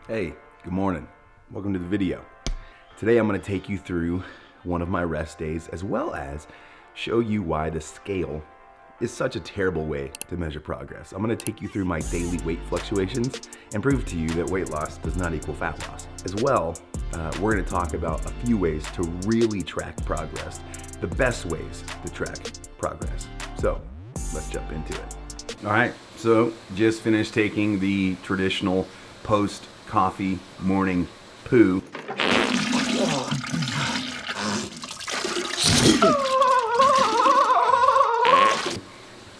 Hey, good morning. Welcome to the video. Today I'm going to take you through one of my rest days as well as show you why the scale is such a terrible way to measure progress. I'm going to take you through my daily weight fluctuations and prove to you that weight loss does not equal fat loss. As well, we're going to talk about a few ways to really track progress, the best ways to track progress. So let's jump into it. All right, so just finished taking the traditional post-coffee morning poo.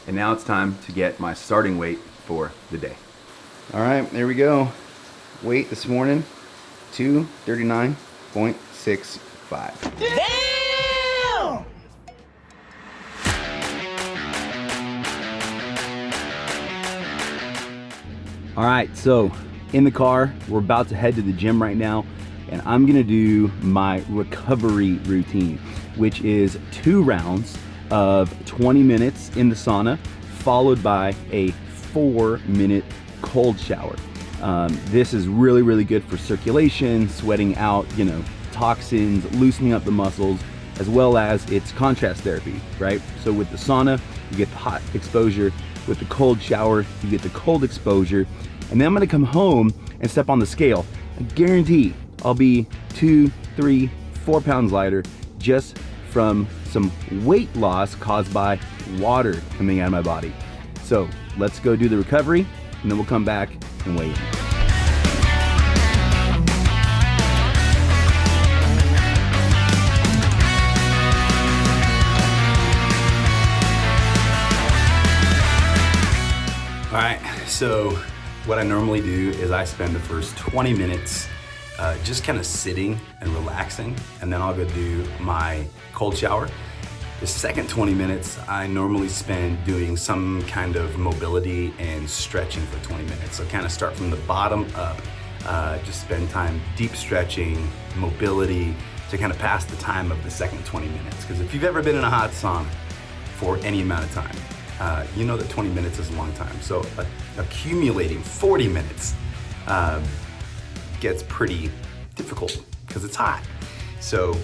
And now it's time to get my starting weight for the day. All right, there we go. Weight this morning, 239.65. Damn! All right, so in the car, we're about to head to the gym right now, and I'm gonna do my recovery routine, which is 2 rounds of 20 minutes in the sauna, followed by a 4-minute cold shower. This is really, really good for circulation, sweating out, toxins, loosening up the muscles, as well as it's contrast therapy, right? So with the sauna, you get the hot exposure. With the cold shower, you get the cold exposure. And then I'm gonna come home and step on the scale. I guarantee I'll be 2, 3, 4 pounds lighter just from some weight loss caused by water coming out of my body. So let's go do the recovery, and then we'll come back and weigh in. All right, so what I normally do is I spend the first 20 minutes just kind of sitting and relaxing, and then I'll go do my cold shower. The second 20 minutes I normally spend doing some kind of mobility and stretching for 20 minutes. So kind of start from the bottom up, just spend time deep stretching, mobility, to kind of pass the time of the second 20 minutes. Because if you've ever been in a hot sauna for any amount of time, you know that 20 minutes is a long time. So accumulating 40 minutes gets pretty difficult because it's hot. So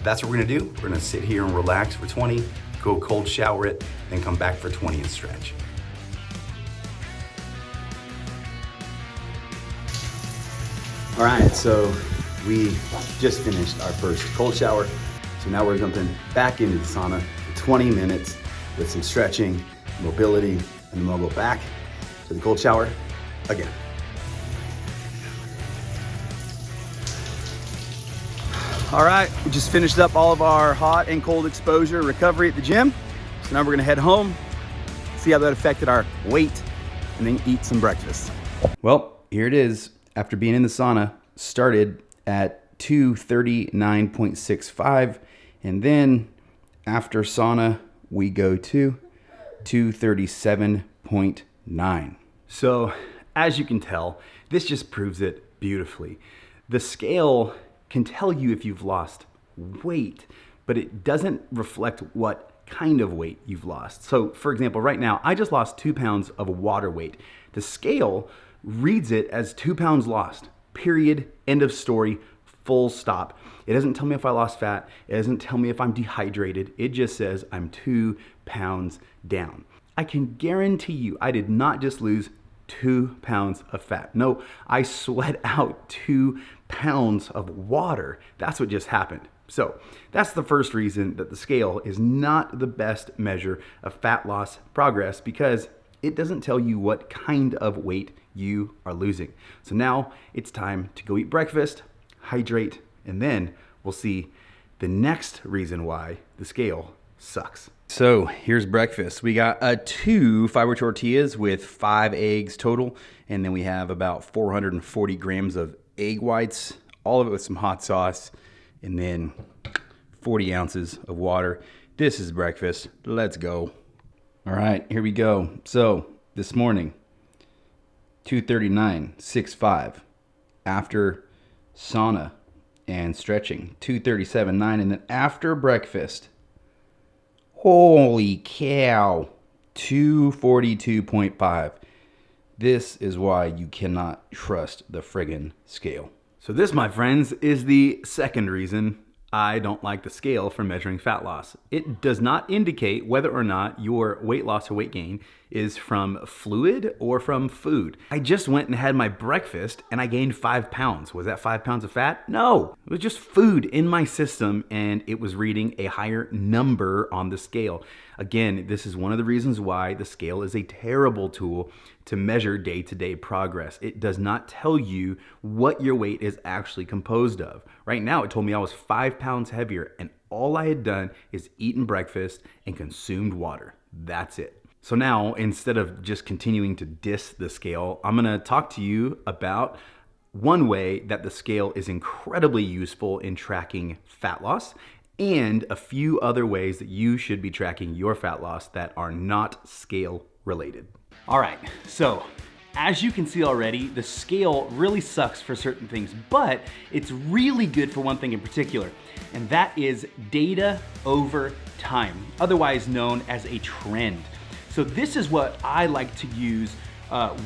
that's what we're gonna do. We're gonna sit here and relax for 20, go cold shower it, then come back for 20 and stretch. All right, so we just finished our first cold shower. So now we're jumping back into the sauna for 20 minutes with some stretching, mobility, and then we'll go back to the cold shower again. All right, we just finished up all of our hot and cold exposure recovery at the gym. So now we're gonna head home, see how that affected our weight, and then eat some breakfast. Well, here it is. After being in the sauna, started at 239.65, and then after sauna, we go to 237.9. So as you can tell, this just proves it beautifully. The scale can tell you if you've lost weight, but it doesn't reflect what kind of weight you've lost. So for example, right now, I just lost 2 pounds of water weight. The scale reads it as 2 pounds lost, period, end of story, full stop. It doesn't tell me if I lost fat. It doesn't tell me if I'm dehydrated. It just says I'm 2 pounds down. I can guarantee you I did not just lose 2 pounds of fat. No, I sweat out 2 pounds of water. That's what just happened. So that's the first reason that the scale is not the best measure of fat loss progress, because it doesn't tell you what kind of weight you are losing. So now it's time to go eat breakfast, hydrate, and then we'll see the next reason why the scale sucks. So here's breakfast. We got 2 fiber tortillas with 5 eggs total, and then we have about 440 grams of egg whites, all of it with some hot sauce, and then 40 ounces of water. This is breakfast. Let's go. All right, here we go. So this morning, 239.65. After sauna and stretching, 237.9, and then after breakfast, holy cow, 242.5. This is why you cannot trust the friggin' scale. So this, my friends, is the second reason I don't like the scale for measuring fat loss. It does not indicate whether or not your weight loss or weight gain is from fluid or from food. I just went and had my breakfast and I gained 5 pounds. Was that 5 pounds of fat? No, it was just food in my system and it was reading a higher number on the scale. Again, this is one of the reasons why the scale is a terrible tool to measure day-to-day progress. It does not tell you what your weight is actually composed of. Right now, it told me I was 5 pounds heavier and all I had done is eaten breakfast and consumed water. That's it. So now, instead of just continuing to diss the scale, I'm gonna talk to you about one way that the scale is incredibly useful in tracking fat loss and a few other ways that you should be tracking your fat loss that are not scale related. All right, so as you can see already, the scale really sucks for certain things, but it's really good for one thing in particular, and that is data over time, otherwise known as a trend. So this is what I like to use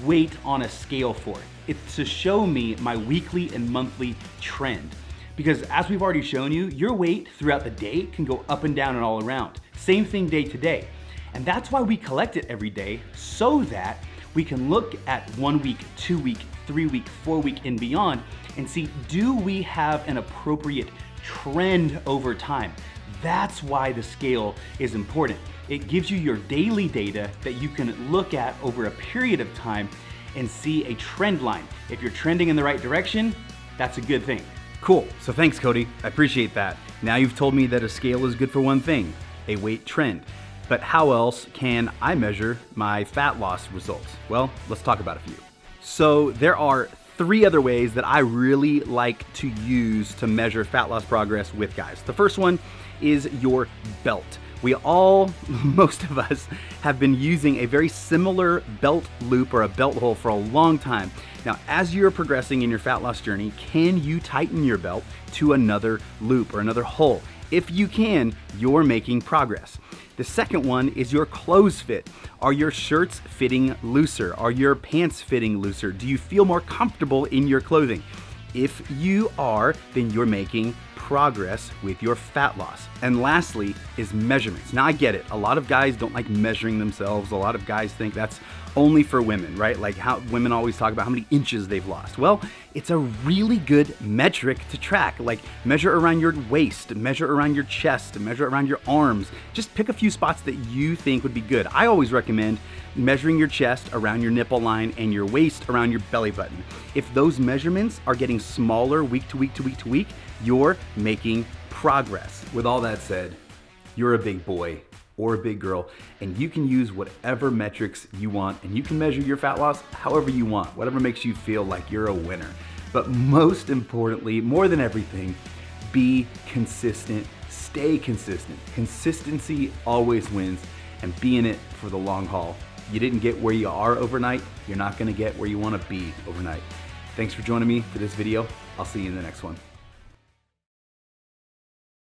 weight on a scale for. It's to show me my weekly and monthly trend. Because as we've already shown you, your weight throughout the day can go up and down and all around. Same thing day to day. And that's why we collect it every day, so that we can look at 1 week, 2 week, 3 week, 4 week, and beyond and see, do we have an appropriate trend over time? That's why the scale is important. It gives you your daily data that you can look at over a period of time and see a trend line. If you're trending in the right direction, that's a good thing. Cool, so thanks Cody, I appreciate that. Now you've told me that a scale is good for one thing, a weight trend. But how else can I measure my fat loss results? Well, let's talk about a few. So there are 3 other ways that I really like to use to measure fat loss progress with guys. The first one is your belt. We all, most of us, have been using a very similar belt loop or a belt hole for a long time. Now, as you're progressing in your fat loss journey, can you tighten your belt to another loop or another hole? If you can, you're making progress. The second one is your clothes fit. Are your shirts fitting looser? Are your pants fitting looser? Do you feel more comfortable in your clothing? If you are, then you're making progress with your fat loss. And lastly is measurements. Now I get it, a lot of guys don't like measuring themselves. A lot of guys think that's only for women, right? Like how women always talk about how many inches they've lost. Well, it's a really good metric to track. Like measure around your waist, measure around your chest, measure around your arms. Just pick a few spots that you think would be good. I always recommend measuring your chest around your nipple line and your waist around your belly button. If those measurements are getting smaller week to week to week to week, you're making progress. With all that said, you're a big boy or a big girl, and you can use whatever metrics you want, and you can measure your fat loss however you want, whatever makes you feel like you're a winner. But most importantly, more than everything, be consistent, stay consistent. Consistency always wins, and be in it for the long haul. You didn't get where you are overnight, you're not gonna get where you wanna be overnight. Thanks for joining me for this video. I'll see you in the next one.